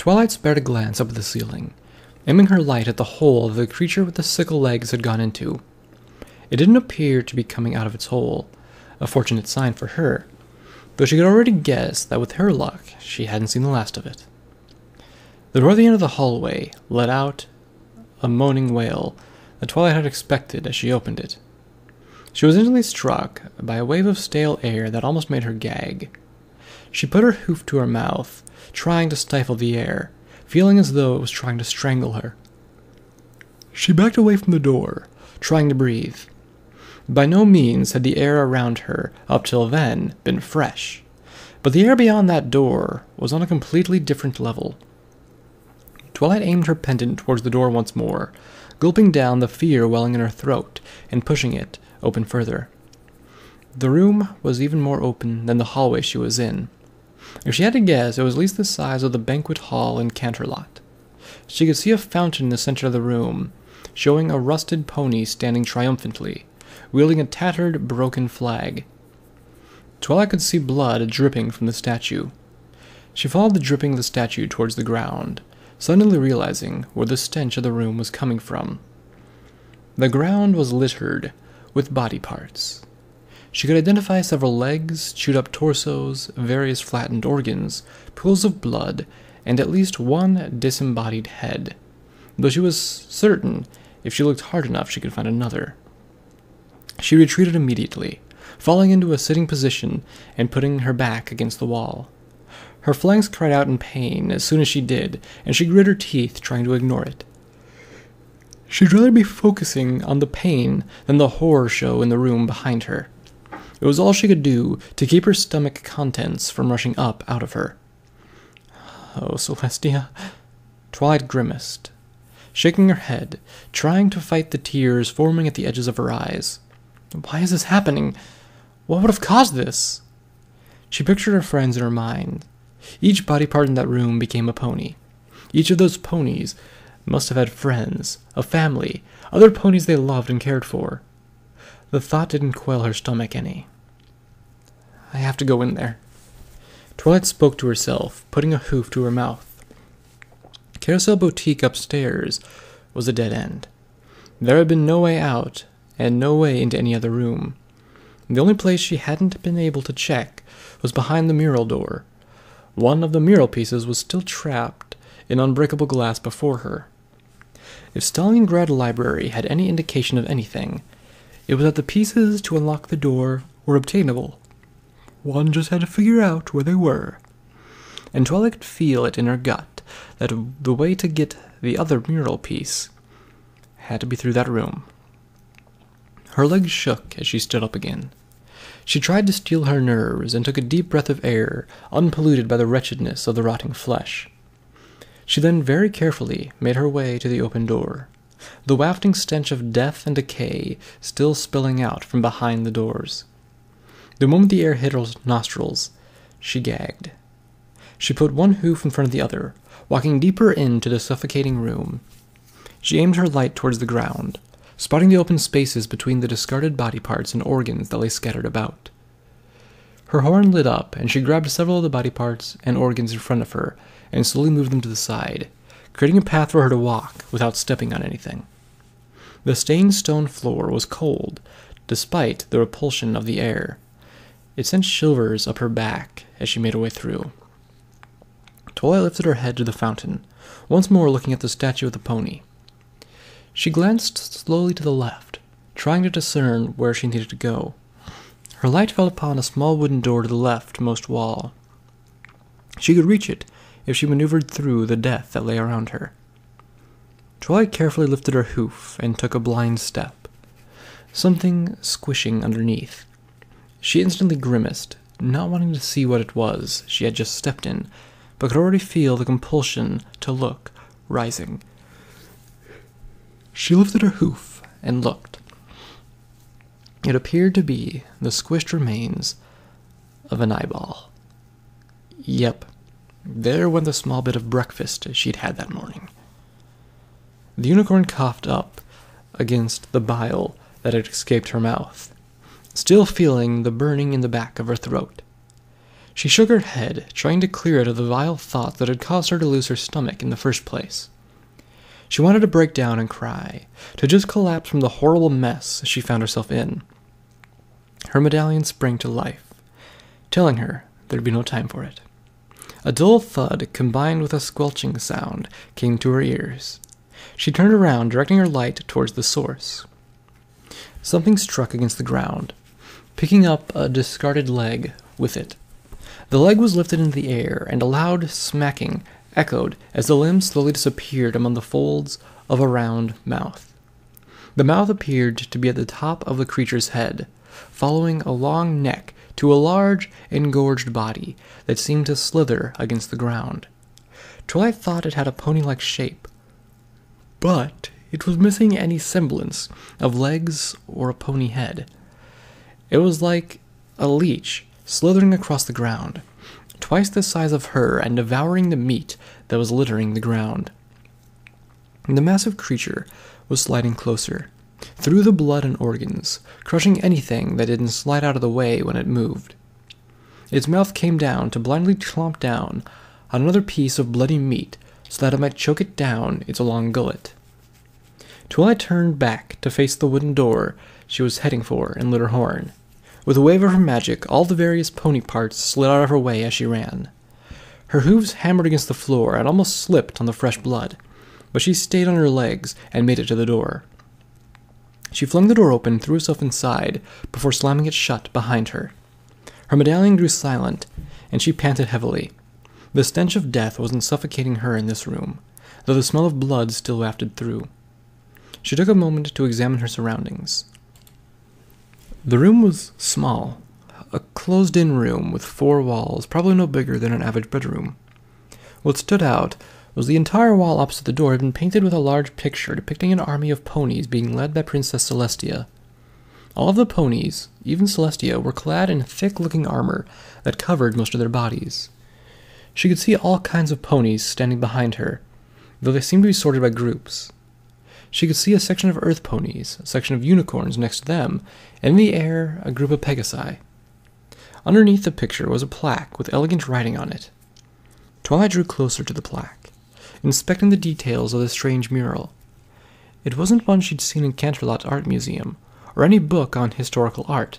Twilight spared a glance up at the ceiling, aiming her light at the hole the creature with the sickle legs had gone into. It didn't appear to be coming out of its hole, a fortunate sign for her, though she could already guess that with her luck, she hadn't seen the last of it. The door at the end of the hallway let out a moaning wail that Twilight had expected as she opened it. She was instantly struck by a wave of stale air that almost made her gag. She put her hoof to her mouth, trying to stifle the air, feeling as though it was trying to strangle her. She backed away from the door, trying to breathe. By no means had the air around her, up till then, been fresh, but the air beyond that door was on a completely different level. Twilight aimed her pendant towards the door once more, gulping down the fear welling in her throat and pushing it open further. The room was even more open than the hallway she was in. If she had to guess, it was at least the size of the banquet hall in Canterlot. She could see a fountain in the center of the room, showing a rusted pony standing triumphantly, wielding a tattered, broken flag. Twilight could see blood dripping from the statue. She followed the dripping of the statue towards the ground, suddenly realizing where the stench of the room was coming from. The ground was littered with body parts. She could identify several legs, chewed-up torsos, various flattened organs, pools of blood, and at least one disembodied head, though she was certain if she looked hard enough she could find another. She retreated immediately, falling into a sitting position and putting her back against the wall. Her flanks cried out in pain as soon as she did, and she grit her teeth trying to ignore it. She'd rather be focusing on the pain than the horror show in the room behind her. It was all she could do to keep her stomach contents from rushing up out of her. "Oh, Celestia," Twilight grimaced, shaking her head, trying to fight the tears forming at the edges of her eyes. Why is this happening? What would have caused this? She pictured her friends in her mind. Each body part in that room became a pony. Each of those ponies must have had friends, a family, other ponies they loved and cared for. The thought didn't quell her stomach any. "I have to go in there." Twilight spoke to herself, putting a hoof to her mouth. Carousel Boutique upstairs was a dead end. There had been no way out, and no way into any other room. The only place she hadn't been able to check was behind the mural door. One of the mural pieces was still trapped in unbreakable glass before her. If Stalingrad Library had any indication of anything, it was that the pieces to unlock the door were obtainable. One just had to figure out where they were. And Twilight could feel it in her gut that the way to get the other mural piece had to be through that room. Her legs shook as she stood up again. She tried to steel her nerves and took a deep breath of air, unpolluted by the wretchedness of the rotting flesh. She then very carefully made her way to the open door, the wafting stench of death and decay still spilling out from behind the doors. The moment the air hit her nostrils, she gagged. She put one hoof in front of the other, walking deeper into the suffocating room. She aimed her light towards the ground, spotting the open spaces between the discarded body parts and organs that lay scattered about. Her horn lit up, and she grabbed several of the body parts and organs in front of her and slowly moved them to the side, creating a path for her to walk without stepping on anything. The stained stone floor was cold, despite the repulsion of the air. It sent shivers up her back as she made her way through. Twilight lifted her head to the fountain, once more looking at the statue of the pony. She glanced slowly to the left, trying to discern where she needed to go. Her light fell upon a small wooden door to the leftmost wall. She could reach it if she maneuvered through the death that lay around her. Twilight carefully lifted her hoof and took a blind step. Something squishing underneath. She instantly grimaced, not wanting to see what it was she had just stepped in, but could already feel the compulsion to look rising. She lifted her hoof and looked. It appeared to be the squished remains of an eyeball. Yep, there went the small bit of breakfast she'd had that morning. The unicorn coughed up against the bile that had escaped her mouth, still feeling the burning in the back of her throat. She shook her head, trying to clear it of the vile thoughts that had caused her to lose her stomach in the first place. She wanted to break down and cry, to just collapse from the horrible mess she found herself in. Her medallion sprang to life, telling her there'd be no time for it. A dull thud, combined with a squelching sound, came to her ears. She turned around, directing her light towards the source. Something struck against the ground, picking up a discarded leg with it. The leg was lifted into the air, and a loud smacking echoed as the limb slowly disappeared among the folds of a round mouth. The mouth appeared to be at the top of the creature's head, following a long neck to a large, engorged body that seemed to slither against the ground. Twilight thought it had a pony-like shape, but it was missing any semblance of legs or a pony head. It was like a leech slithering across the ground, twice the size of her and devouring the meat that was littering the ground. The massive creature was sliding closer, through the blood and organs, crushing anything that didn't slide out of the way when it moved. Its mouth came down to blindly chomp down on another piece of bloody meat so that it might choke it down its long gullet. Twilight turned back to face the wooden door she was heading for and lit her horn. With a wave of her magic, all the various pony parts slid out of her way as she ran. Her hooves hammered against the floor and almost slipped on the fresh blood, but she stayed on her legs and made it to the door. She flung the door open and threw herself inside before slamming it shut behind her. Her medallion grew silent, and she panted heavily. The stench of death wasn't suffocating her in this room, though the smell of blood still wafted through. She took a moment to examine her surroundings. The room was small, a closed-in room with 4 walls, probably no bigger than an average bedroom. What stood out was the entire wall opposite the door had been painted with a large picture depicting an army of ponies being led by Princess Celestia. All of the ponies, even Celestia, were clad in thick-looking armor that covered most of their bodies. She could see all kinds of ponies standing behind her, though they seemed to be sorted by groups. She could see a section of earth ponies, a section of unicorns next to them, and in the air, a group of pegasi. Underneath the picture was a plaque with elegant writing on it. Twilight drew closer to the plaque, inspecting the details of the strange mural. It wasn't one she'd seen in Canterlot Art Museum, or any book on historical art.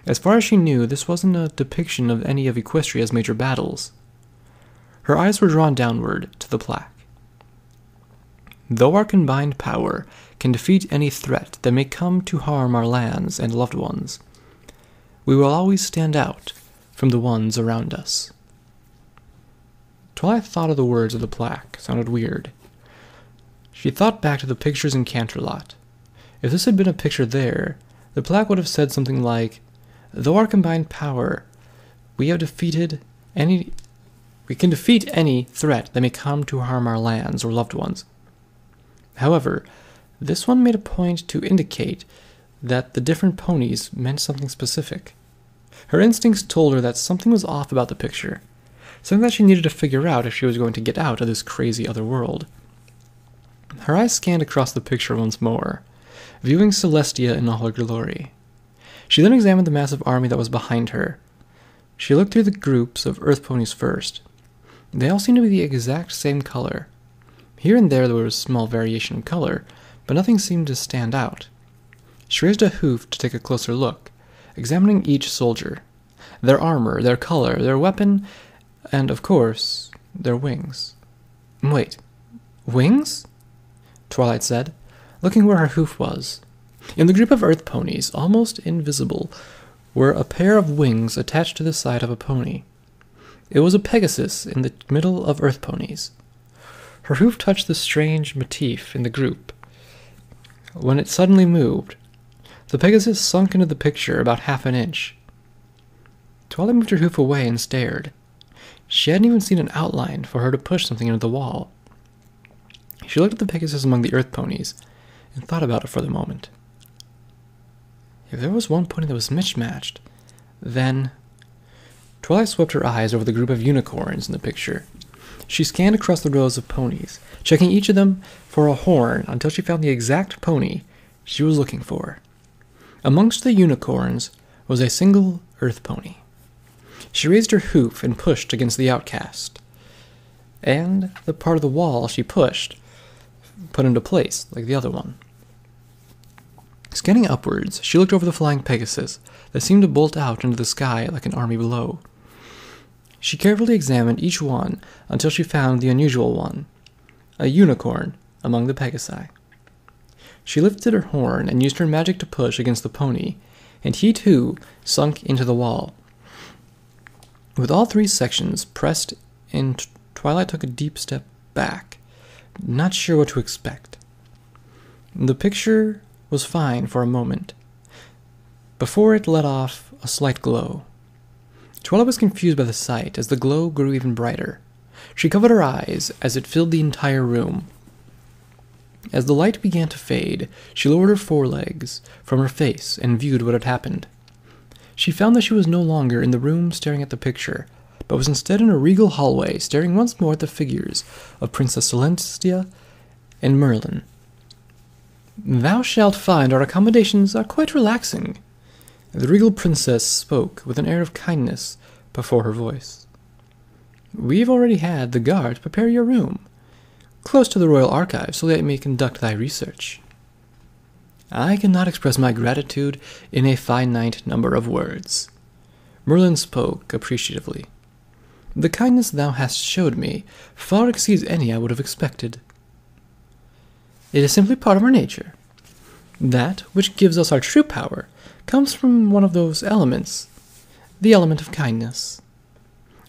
As far as she knew, this wasn't a depiction of any of Equestria's major battles. Her eyes were drawn downward to the plaque. Though our combined power can defeat any threat that may come to harm our lands and loved ones, we will always stand out from the ones around us. Twilight thought of the words of the plaque sounded weird. She thought back to the pictures in Canterlot. If this had been a picture there, the plaque would have said something like, "Though our combined power, we can defeat any threat that may come to harm our lands or loved ones." However, this one made a point to indicate that the different ponies meant something specific. Her instincts told her that something was off about the picture, something that she needed to figure out if she was going to get out of this crazy other world. Her eyes scanned across the picture once more, viewing Celestia in all her glory. She then examined the massive army that was behind her. She looked through the groups of earth ponies first. They all seemed to be the exact same color. Here and there was small variation in color, but nothing seemed to stand out. She raised a hoof to take a closer look, examining each soldier, their armor, their color, their weapon, and, of course, their wings. Wait, wings? Twilight said, looking where her hoof was. In the group of earth ponies, almost invisible, were a pair of wings attached to the side of a pony. It was a Pegasus in the middle of earth ponies. Her hoof touched the strange motif in the group. When it suddenly moved, the Pegasus sunk into the picture about half an inch. Twilight moved her hoof away and stared. She hadn't even seen an outline for her to push something into the wall. She looked at the Pegasus among the earth ponies and thought about it for the moment. If there was one pony that was mismatched, then... Twilight swept her eyes over the group of unicorns in the picture. She scanned across the rows of ponies, checking each of them for a horn until she found the exact pony she was looking for. Amongst the unicorns was a single earth pony. She raised her hoof and pushed against the outcast. And the part of the wall she pushed put into place, like the other one. Scanning upwards, she looked over the flying Pegasus that seemed to bolt out into the sky like an army below. She carefully examined each one until she found the unusual one, a unicorn among the Pegasi. She lifted her horn and used her magic to push against the pony, and he too sunk into the wall. With all three sections pressed in, Twilight took a deep step back, not sure what to expect. The picture was fine for a moment, before it let off a slight glow. Twilight was confused by the sight as the glow grew even brighter. She covered her eyes as it filled the entire room. As the light began to fade, she lowered her forelegs from her face and viewed what had happened. She found that she was no longer in the room staring at the picture, but was instead in a regal hallway staring once more at the figures of Princess Celestia and Merlin. "Thou shalt find our accommodations are quite relaxing." The regal princess spoke with an air of kindness before her voice. "We've already had the guards prepare your room, close to the royal archive, so that you may conduct thy research. I cannot express my gratitude in a finite number of words." Merlin spoke appreciatively. "The kindness thou hast showed me far exceeds any I would have expected. It is simply part of our nature. That which gives us our true power comes from one of those elements, the element of kindness."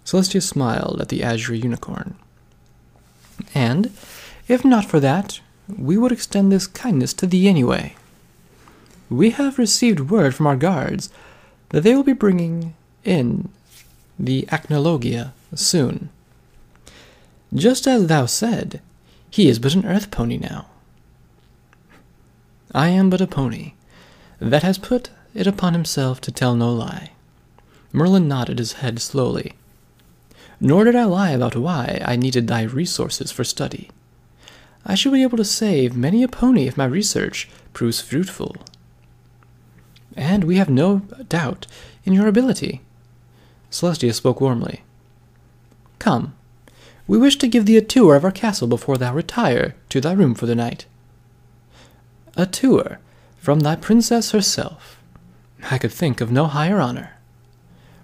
Celestia smiled at the azure unicorn. "And, if not for that, we would extend this kindness to thee anyway. We have received word from our guards that they will be bringing in the Acnologia soon. Just as thou said, he is but an earth pony now." "I am but a pony that has put it upon himself to tell no lie." Merlin nodded his head slowly. "Nor did I lie about why I needed thy resources for study. I shall be able to save many a pony if my research proves fruitful. And we have no doubt in your ability." Celestia spoke warmly. "Come, we wish to give thee a tour of our castle before thou retire to thy room for the night." "A tour from thy princess herself. I could think of no higher honor."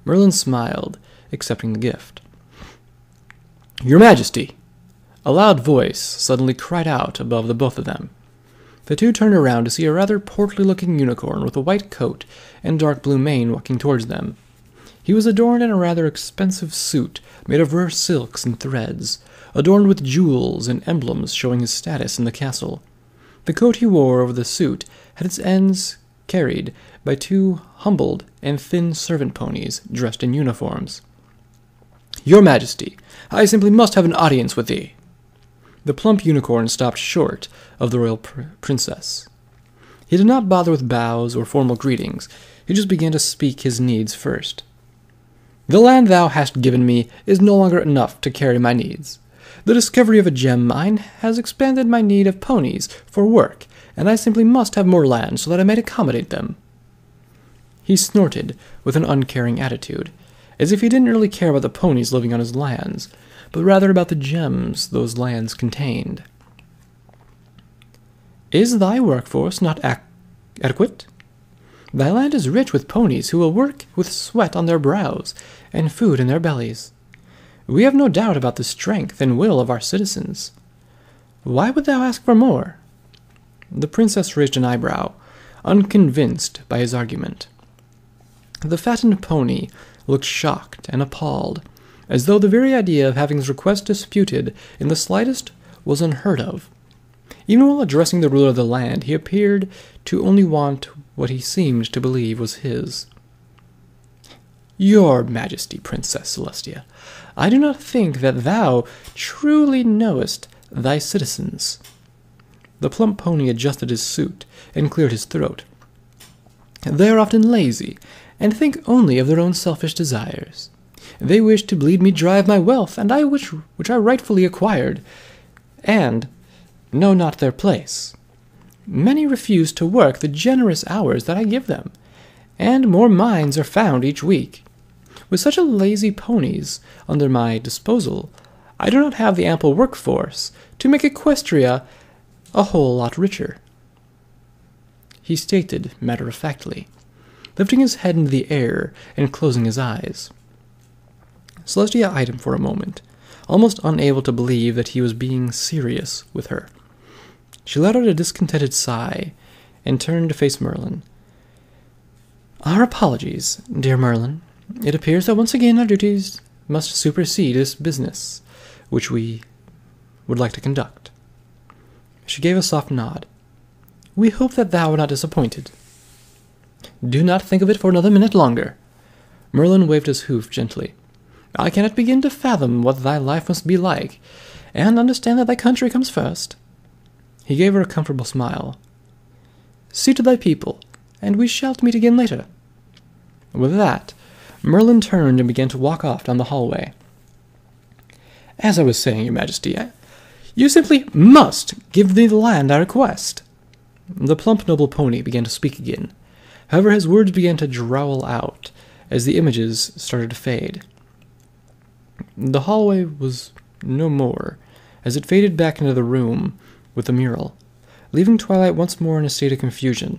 Merlin smiled, accepting the gift. "Your Majesty!" A loud voice suddenly cried out above the both of them. The two turned around to see a rather portly-looking unicorn with a white coat and dark blue mane walking towards them. He was adorned in a rather expensive suit made of rare silks and threads, adorned with jewels and emblems showing his status in the castle. The coat he wore over the suit had its ends carried by two humbled and thin servant ponies dressed in uniforms. "Your Majesty, I simply must have an audience with thee." The plump unicorn stopped short of the royal princess. He did not bother with bows or formal greetings. He just began to speak his needs first. "The land thou hast given me is no longer enough to carry my needs. The discovery of a gem mine has expanded my need of ponies for work, and I simply must have more land so that I may accommodate them." He snorted with an uncaring attitude, as if he didn't really care about the ponies living on his lands, but rather about the gems those lands contained. "Is thy workforce not adequate? Thy land is rich with ponies who will work with sweat on their brows and food in their bellies. We have no doubt about the strength and will of our citizens. Why would thou ask for more?" The princess raised an eyebrow, unconvinced by his argument. The fattened pony looked shocked and appalled, as though the very idea of having his request disputed in the slightest was unheard of. Even while addressing the ruler of the land, he appeared to only want what he seemed to believe was his. "Your Majesty, Princess Celestia, I do not think that thou truly knowest thy citizens." The plump pony adjusted his suit and cleared his throat. "They are often lazy, and think only of their own selfish desires. They wish to bleed me dry of my wealth, and which I rightfully acquired, and know not their place. Many refuse to work the generous hours that I give them, and more mines are found each week. With such a lazy ponies under my disposal, I do not have the ample workforce to make Equestria a whole lot richer," he stated matter-of-factly, lifting his head into the air and closing his eyes. Celestia eyed him for a moment, almost unable to believe that he was being serious with her. She let out a discontented sigh and turned to face Merlin. "Our apologies, dear Merlin. It appears that once again our duties must supersede this business, which we would like to conduct." She gave a soft nod. "We hope that thou art not disappointed." "Do not think of it for another minute longer." Merlin waved his hoof gently. "I cannot begin to fathom what thy life must be like, and understand that thy country comes first." He gave her a comfortable smile. "See to thy people, and we shall meet again later." With that, Merlin turned and began to walk off down the hallway. "As I was saying, Your Majesty, you simply must give me the land I request." The plump noble pony began to speak again. However, his words began to drawl out as the images started to fade. The hallway was no more, as it faded back into the room with the mural, leaving Twilight once more in a state of confusion.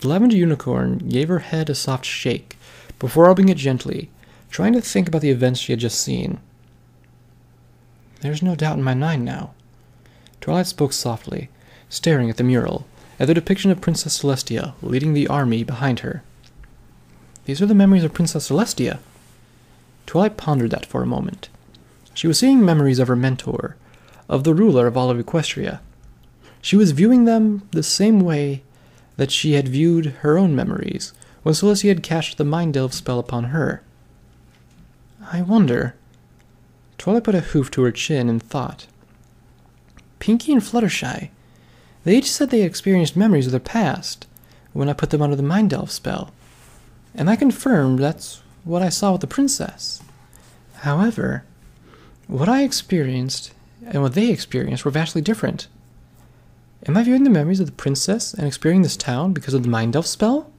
The lavender unicorn gave her head a soft shake before rubbing it gently, trying to think about the events she had just seen. "There's no doubt in my mind now." Twilight spoke softly, staring at the mural, at the depiction of Princess Celestia leading the army behind her. "These are the memories of Princess Celestia." Twilight pondered that for a moment. She was seeing memories of her mentor, of the ruler of all of Equestria. She was viewing them the same way that she had viewed her own memories when Celestia had cast the Mind Delve spell upon her. "I wonder." Twilight put a hoof to her chin and thought. Pinkie and Fluttershy, they each said they had experienced memories of their past when I put them under the Mind Delve spell, and I confirmed that's what I saw with the princess. However, what I experienced and what they experienced were vastly different. Am I viewing the memories of the princess and experiencing this town because of the Mind Elf spell?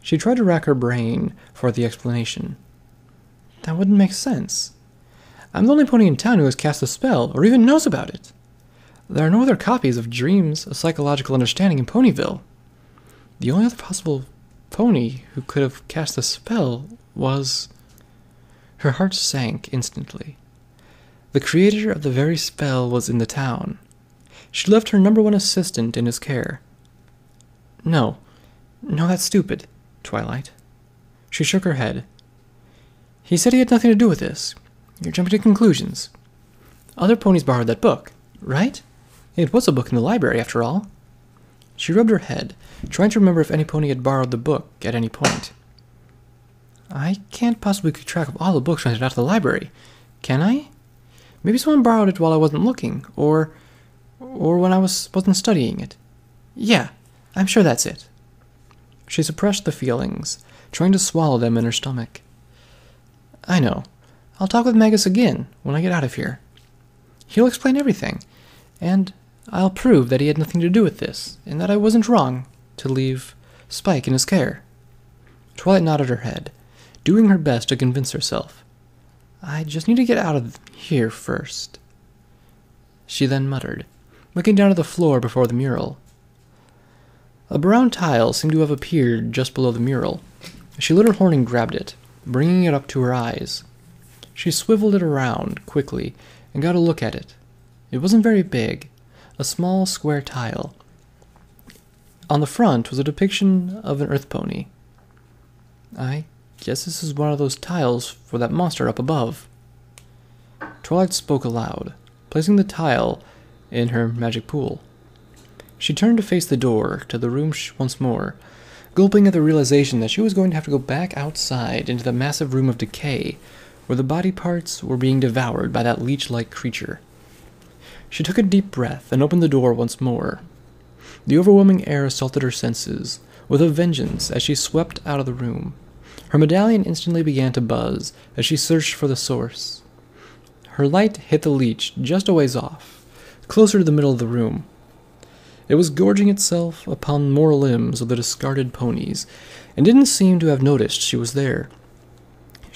She tried to rack her brain for the explanation. That wouldn't make sense. I'm the only pony in town who has cast the spell, or even knows about it. There are no other copies of Dreams of Psychological Understanding in Ponyville. The only other possible pony who could have cast the spell was... Her heart sank instantly. The creator of the very spell was in the town. She left her #1 assistant in his care. No, that's stupid, Twilight. She shook her head. He said he had nothing to do with this. You're jumping to conclusions. Other ponies borrowed that book, right? It was a book in the library, after all. She rubbed her head, trying to remember if any pony had borrowed the book at any point. I can't possibly keep track of all the books rented out to the library, can I? Maybe someone borrowed it while I wasn't looking, or when I wasn't studying it. Yeah, I'm sure that's it. She suppressed the feelings, trying to swallow them in her stomach. I know. I'll talk with Magus again when I get out of here. He'll explain everything, and I'll prove that he had nothing to do with this, and that I wasn't wrong to leave Spike in his care. Twilight nodded her head, doing her best to convince herself. I just need to get out of here first. She then muttered, looking down at the floor before the mural. A brown tile seemed to have appeared just below the mural. She lit her horn and grabbed it, bringing it up to her eyes. She swiveled it around quickly and got a look at it. It wasn't very big, a small square tile. On the front was a depiction of an earth pony. I guess this is one of those tiles for that monster up above. Twilight spoke aloud, placing the tile in her magic pool. She turned to face the door to the room once more, gulping at the realization that she was going to have to go back outside into the massive room of decay, where the body parts were being devoured by that leech-like creature. She took a deep breath and opened the door once more. The overwhelming air assaulted her senses with a vengeance as she swept out of the room. Her medallion instantly began to buzz as she searched for the source. Her light hit the leech just a ways off, closer to the middle of the room. It was gorging itself upon more limbs of the discarded ponies, and didn't seem to have noticed she was there.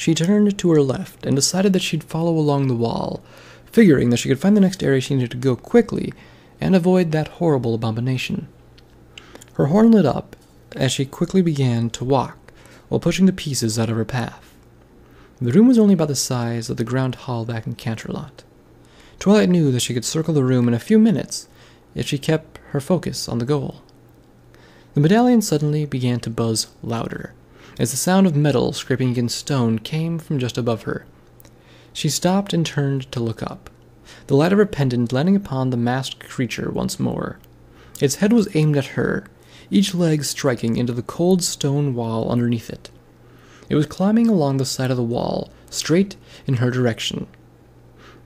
She turned to her left and decided that she'd follow along the wall, figuring that she could find the next area she needed to go quickly and avoid that horrible abomination. Her horn lit up as she quickly began to walk while pushing the pieces out of her path. The room was only about the size of the ground hall back in Canterlot. Twilight knew that she could circle the room in a few minutes if she kept her focus on the goal. The medallion suddenly began to buzz louder, as the sound of metal scraping against stone came from just above her. She stopped and turned to look up, the light of her pendant landing upon the masked creature once more. Its head was aimed at her, each leg striking into the cold stone wall underneath it. It was climbing along the side of the wall, straight in her direction.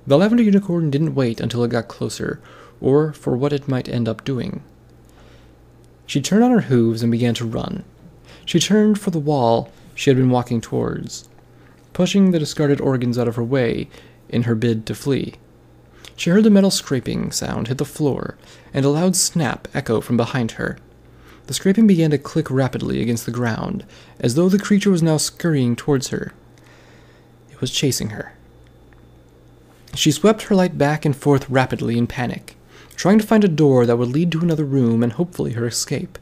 The lavender unicorn didn't wait until it got closer, or for what it might end up doing. She turned on her hooves and began to run. She turned for the wall she had been walking towards, pushing the discarded organs out of her way in her bid to flee. She heard the metal scraping sound hit the floor, and a loud snap echo from behind her. The scraping began to click rapidly against the ground, as though the creature was now scurrying towards her. It was chasing her. She swept her light back and forth rapidly in panic, trying to find a door that would lead to another room and hopefully her escape.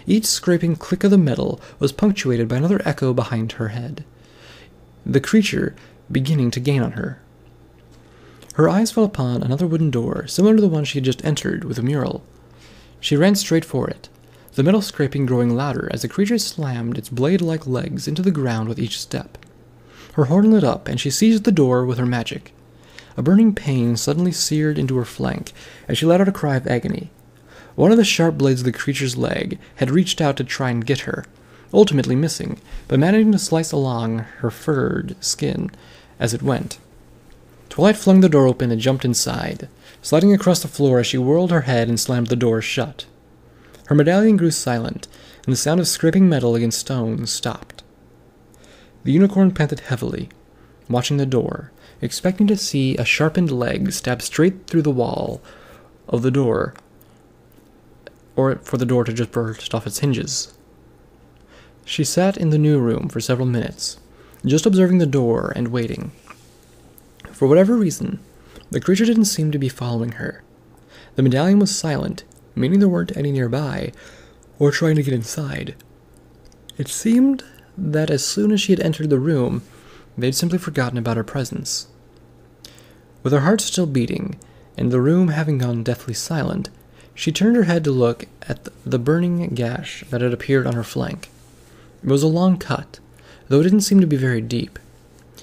Each scraping click of the metal was punctuated by another echo behind her head, the creature beginning to gain on her. Her eyes fell upon another wooden door, similar to the one she had just entered with a mural. She ran straight for it, the metal scraping growing louder as the creature slammed its blade-like legs into the ground with each step. Her horn lit up, and she seized the door with her magic. A burning pain suddenly seared into her flank as she let out a cry of agony. One of the sharp blades of the creature's leg had reached out to try and get her, ultimately missing, but managing to slice along her furred skin as it went. Twilight flung the door open and jumped inside, sliding across the floor as she whirled her head and slammed the door shut. Her medallion grew silent, and the sound of scraping metal against stone stopped. The unicorn panted heavily, watching the door, expecting to see a sharpened leg stab straight through the wall of the door, or for the door to just burst off its hinges. She sat in the new room for several minutes, just observing the door and waiting. For whatever reason, the creature didn't seem to be following her. The medallion was silent, meaning there weren't any nearby, or trying to get inside. It seemed that as soon as she had entered the room, they'd simply forgotten about her presence. With her heart still beating, and the room having gone deathly silent, she turned her head to look at the burning gash that had appeared on her flank. It was a long cut, though it didn't seem to be very deep.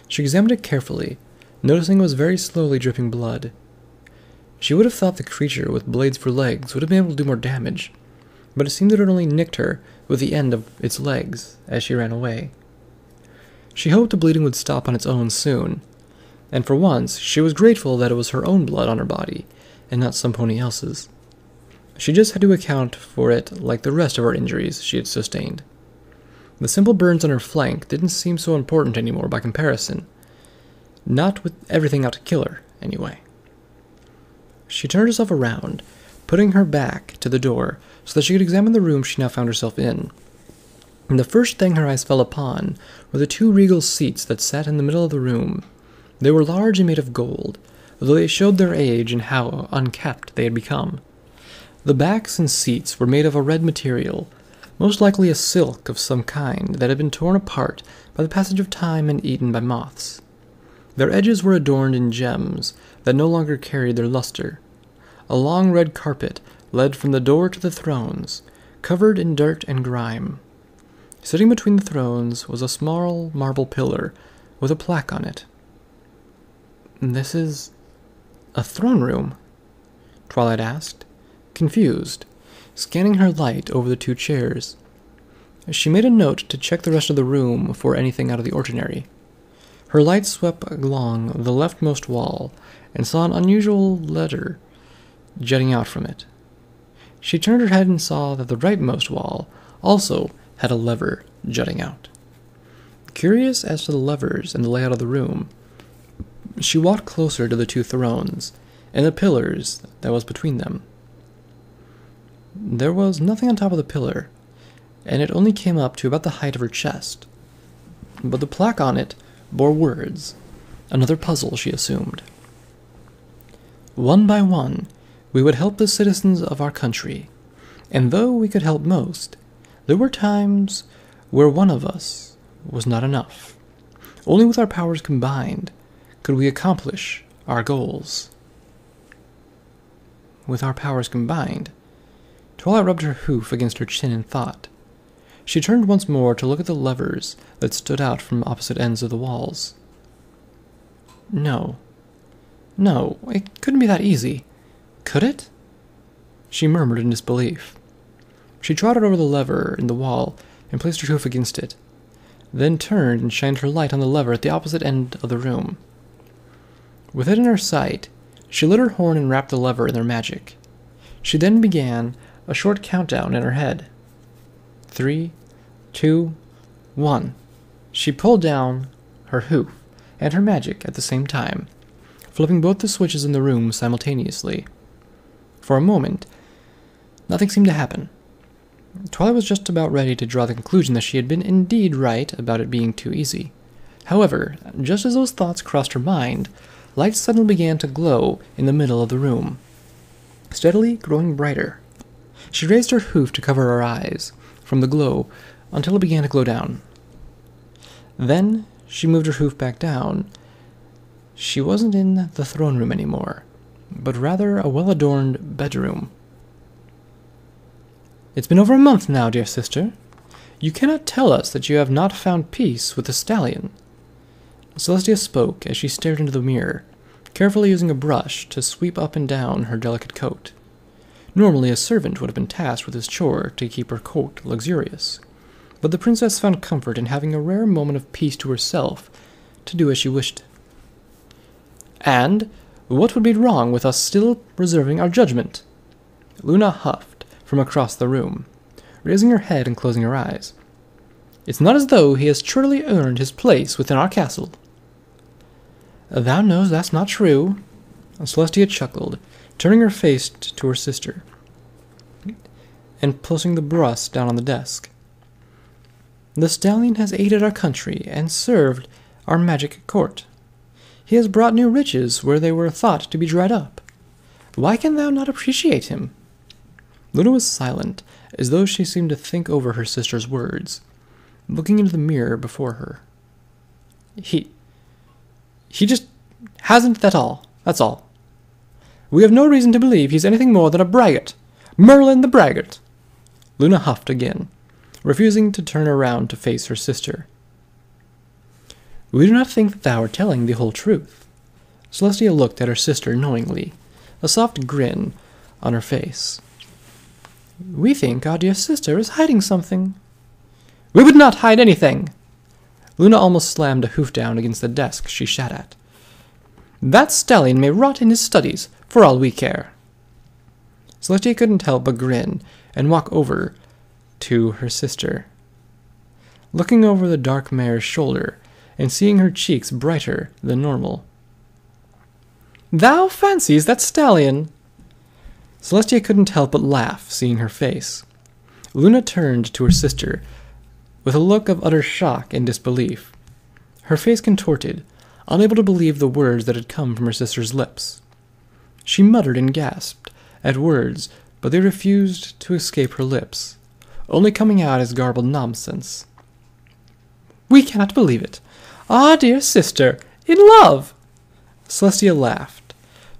She examined it carefully, noticing it was very slowly dripping blood. She would have thought the creature with blades for legs would have been able to do more damage, but it seemed that it only nicked her with the end of its legs as she ran away. She hoped the bleeding would stop on its own soon, and for once she was grateful that it was her own blood on her body, and not some pony else's. She just had to account for it like the rest of her injuries she had sustained. The simple burns on her flank didn't seem so important anymore by comparison. Not with everything out to kill her, anyway. She turned herself around, putting her back to the door so that she could examine the room she now found herself in. And the first thing her eyes fell upon were the two regal seats that sat in the middle of the room. They were large and made of gold, though they showed their age and how unkept they had become. The backs and seats were made of a red material, most likely a silk of some kind that had been torn apart by the passage of time and eaten by moths. Their edges were adorned in gems that no longer carried their luster. A long red carpet led from the door to the thrones, covered in dirt and grime. Sitting between the thrones was a small marble pillar with a plaque on it. "This is a throne room?" Twilight asked, confused, scanning her light over the two chairs. She made a note to check the rest of the room for anything out of the ordinary. Her light swept along the leftmost wall and saw an unusual letter jutting out from it. She turned her head and saw that the rightmost wall also had a lever jutting out. Curious as to the levers and the layout of the room, she walked closer to the two thrones and the pillars that was between them. There was nothing on top of the pillar, and it only came up to about the height of her chest. But the plaque on it bore words, another puzzle, she assumed. One by one, we would help the citizens of our country, and though we could help most, there were times where one of us was not enough. Only with our powers combined could we accomplish our goals. With our powers combined, Twilight rubbed her hoof against her chin in thought. She turned once more to look at the levers that stood out from opposite ends of the walls. No, it couldn't be that easy. Could it? She murmured in disbelief. She trotted over the lever in the wall and placed her hoof against it, then turned and shined her light on the lever at the opposite end of the room. With it in her sight, she lit her horn and wrapped the lever in their magic. She then began a short countdown in her head. 3, 2, 1. She pulled down her hoof and her magic at the same time, flipping both the switches in the room simultaneously. For a moment, nothing seemed to happen. Twilight was just about ready to draw the conclusion that she had been indeed right about it being too easy. However, just as those thoughts crossed her mind, light suddenly began to glow in the middle of the room, steadily growing brighter. She raised her hoof to cover her eyes from the glow until it began to glow down. Then she moved her hoof back down. She wasn't in the throne room anymore, but rather a well-adorned bedroom. It's been over a month now, dear sister. You cannot tell us that you have not found peace with the stallion. Celestia spoke as she stared into the mirror, carefully using a brush to sweep up and down her delicate coat. Normally a servant would have been tasked with this chore to keep her coat luxurious, but the princess found comfort in having a rare moment of peace to herself to do as she wished. And what would be wrong with us still reserving our judgment? Luna huffed from across the room, raising her head and closing her eyes. It's not as though he has truly earned his place within our castle. Thou knows that's not true. Celestia chuckled, turning her face to her sister, and placing the brush down on the desk. The stallion has aided our country and served our magic court. He has brought new riches where they were thought to be dried up. Why can thou not appreciate him? Luna was silent, as though she seemed to think over her sister's words, looking into the mirror before her. He just hasn't, that's all. We have no reason to believe he's anything more than a braggart. Merlin the braggart. Luna huffed again, refusing to turn around to face her sister. We do not think that thou art telling the whole truth. Celestia looked at her sister knowingly, a soft grin on her face. We think our dear sister is hiding something. We would not hide anything. Luna almost slammed a hoof down against the desk she sat at. That stallion may rot in his studies, for all we care. Celestia couldn't help but grin and walk over to her sister. Looking over the dark mare's shoulder and seeing her cheeks brighter than normal. Thou fancies that stallion? Celestia couldn't help but laugh, seeing her face. Luna turned to her sister with a look of utter shock and disbelief. Her face contorted, unable to believe the words that had come from her sister's lips. She muttered and gasped at words, but they refused to escape her lips, only coming out as garbled nonsense. We cannot believe it. Ah, dear sister, in love! Celestia laughed,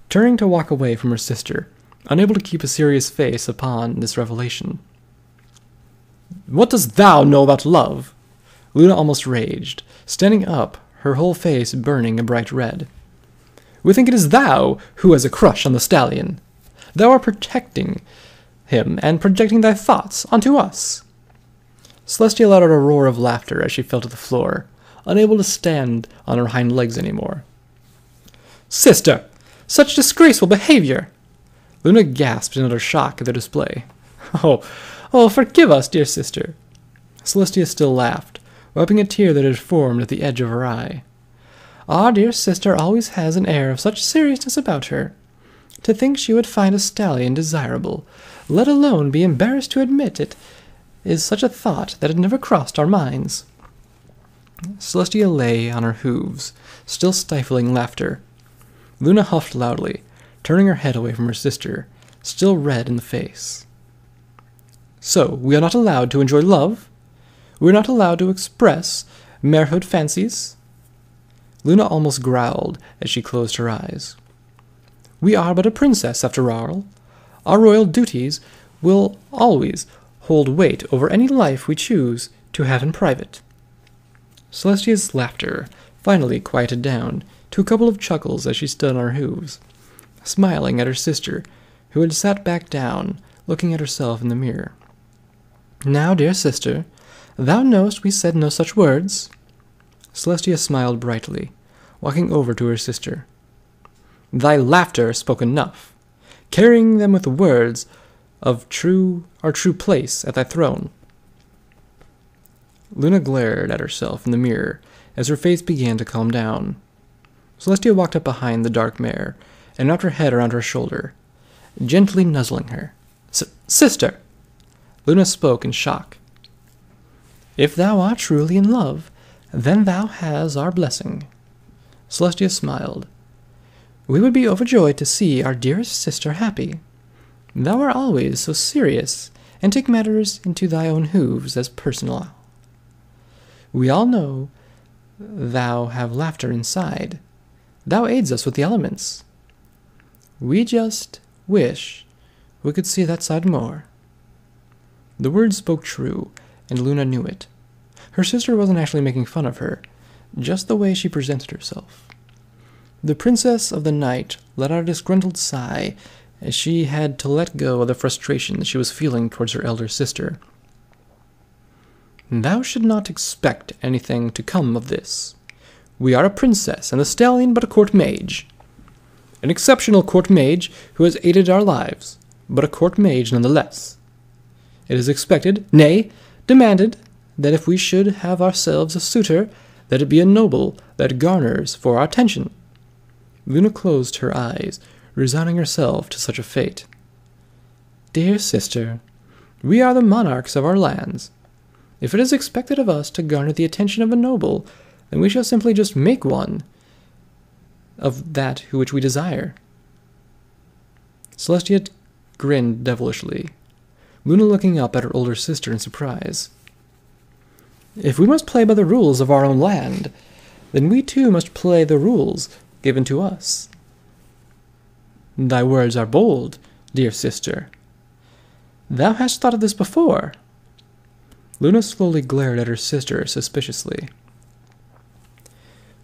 turning to walk away from her sister, unable to keep a serious face upon this revelation. What dost thou know about love? Luna almost raged, standing up, her whole face burning a bright red. We think it is thou who has a crush on the stallion. Thou art protecting him and projecting thy thoughts onto us. Celestia let out a roar of laughter as she fell to the floor, unable to stand on her hind legs anymore. Sister, such disgraceful behavior! Luna gasped in utter shock at the display. Oh, forgive us, dear sister. Celestia still laughed, wiping a tear that had formed at the edge of her eye. Our dear sister always has an air of such seriousness about her. To think she would find a stallion desirable, let alone be embarrassed to admit it, is such a thought that had never crossed our minds. Celestia lay on her hooves, still stifling laughter. Luna huffed loudly, turning her head away from her sister, still red in the face. So, we are not allowed to enjoy love? We are not allowed to express marehood fancies? Luna almost growled as she closed her eyes. We are but a princess, after all. Our royal duties will always hold weight over any life we choose to have in private. Celestia's laughter finally quieted down to a couple of chuckles as she stood on her hooves, smiling at her sister, who had sat back down, looking at herself in the mirror. Now, dear sister, thou knowest we said no such words. Celestia smiled brightly, walking over to her sister. Thy laughter spoke enough, carrying them with words of our true place at thy throne. Luna glared at herself in the mirror as her face began to calm down. Celestia walked up behind the dark mare and wrapped her head around her shoulder, gently nuzzling her. Sister! Luna spoke in shock. If thou art truly in love, then thou hast our blessing. Celestia smiled. We would be overjoyed to see our dearest sister happy. Thou art always so serious, and take matters into thy own hooves as personal. We all know thou have laughter inside. Thou aids us with the elements. We just wish we could see that side more. The words spoke true, and Luna knew it. Her sister wasn't actually making fun of her, just the way she presented herself. The princess of the night let out a disgruntled sigh as she had to let go of the frustration that she was feeling towards her elder sister. Thou should not expect anything to come of this. We are a princess, and the stallion but a court mage. An exceptional court mage who has aided our lives, but a court mage nonetheless. It is expected, nay, demanded, that if we should have ourselves a suitor, that it be a noble that garners for our attention. Luna closed her eyes, resigning herself to such a fate. Dear sister, we are the monarchs of our lands. If it is expected of us to garner the attention of a noble, then we shall simply just make one of that which we desire. Celestia grinned devilishly, Luna looking up at her older sister in surprise. If we must play by the rules of our own land, then we too must play the rules given to us. Thy words are bold, dear sister. Thou hast thought of this before. Luna slowly glared at her sister suspiciously.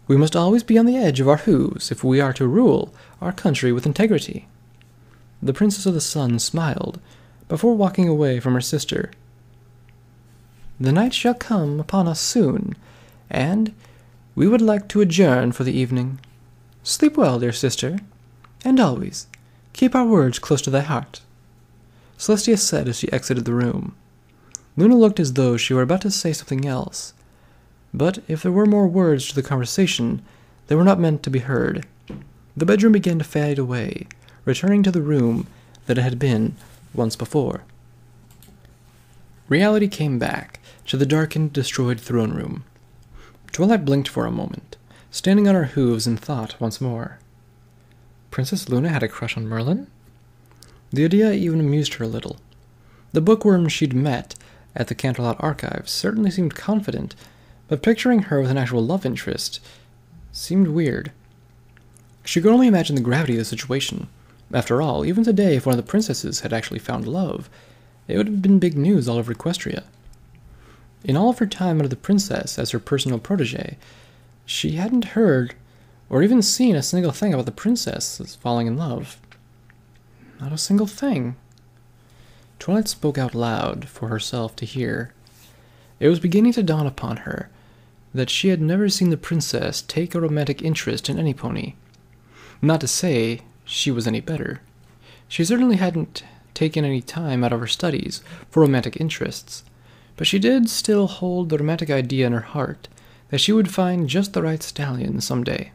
We must always be on the edge of our hooves if we are to rule our country with integrity. The Princess of the Sun smiled before walking away from her sister. The night shall come upon us soon, and we would like to adjourn for the evening. Sleep well, dear sister, and always keep our words close to thy heart, Celestia said as she exited the room. Luna looked as though she were about to say something else, but if there were more words to the conversation, they were not meant to be heard. The bedroom began to fade away, returning to the room that it had been once before. Reality came back to the darkened, destroyed throne room. Twilight blinked for a moment, standing on her hooves in thought once more. Princess Luna had a crush on Merlin? The idea even amused her a little. The bookworm she'd met at the Canterlot Archives certainly seemed confident, but picturing her with an actual love interest seemed weird. She could only imagine the gravity of the situation. After all, even today, if one of the princesses had actually found love, it would have been big news all over Equestria. In all of her time under the princess as her personal protege, she hadn't heard or even seen a single thing about the princess falling in love. Not a single thing. Twilight spoke out loud for herself to hear. It was beginning to dawn upon her that she had never seen the princess take a romantic interest in any pony. Not to say she was any better. She certainly hadn't taken any time out of her studies for romantic interests, but she did still hold the romantic idea in her heart that she would find just the right stallion someday.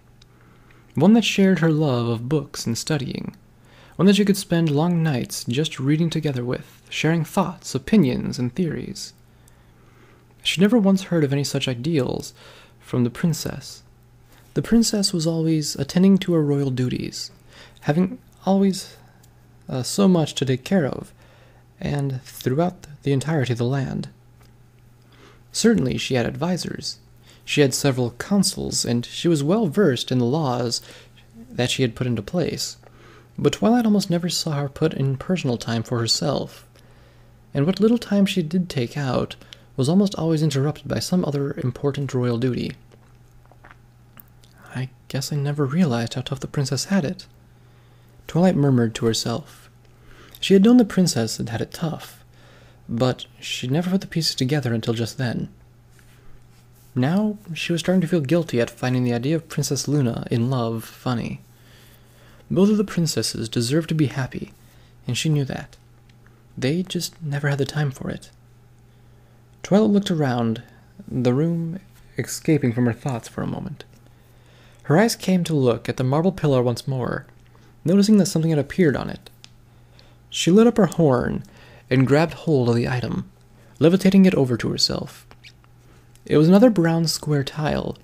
One that shared her love of books and studying. One that she could spend long nights just reading together with, sharing thoughts, opinions, and theories. She never once heard of any such ideals, from the princess. The princess was always attending to her royal duties, having always so much to take care of, and throughout the entirety of the land. Certainly she had advisors. She had several consuls, and she was well versed in the laws that she had put into place. But Twilight almost never saw her put in personal time for herself, and what little time she did take out was almost always interrupted by some other important royal duty. I guess I never realized how tough the princess had it, Twilight murmured to herself. She had known the princess had had it tough, but she'd never put the pieces together until just then. Now she was starting to feel guilty at finding the idea of Princess Luna in love funny. Both of the princesses deserved to be happy, and she knew that. They just never had the time for it. Twilight looked around the room, escaping from her thoughts for a moment. Her eyes came to look at the marble pillar once more, noticing that something had appeared on it. She lit up her horn and grabbed hold of the item, levitating it over to herself. It was another brown square tile,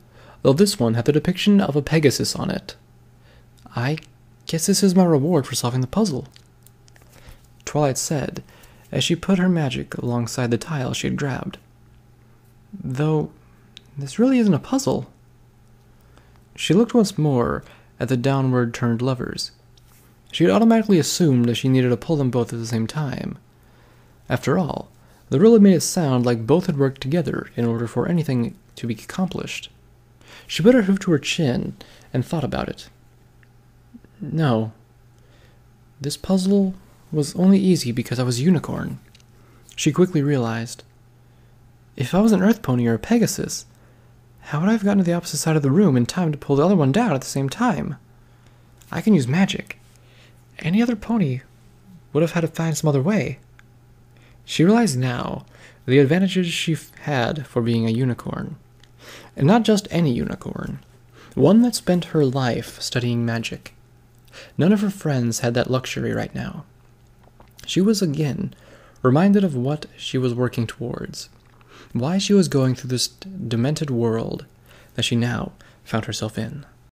though this one had the depiction of a Pegasus on it. I guess this is my reward for solving the puzzle, Twilight said, as she put her magic alongside the tile she had grabbed. Though, this really isn't a puzzle. She looked once more at the downward-turned levers. She had automatically assumed that she needed to pull them both at the same time. After all, the riddle had made it sound like both had worked together in order for anything to be accomplished. She put her hoof to her chin and thought about it. No. This puzzle was only easy because I was a unicorn. She quickly realized. If I was an earth pony or a Pegasus, how would I have gotten to the opposite side of the room in time to pull the other one down at the same time? I can use magic. Any other pony would have had to find some other way. She realized now the advantages she had for being a unicorn. And not just any unicorn. One that spent her life studying magic. None of her friends had that luxury right now. She was again reminded of what she was working towards. Why she was going through this demented world that she now found herself in.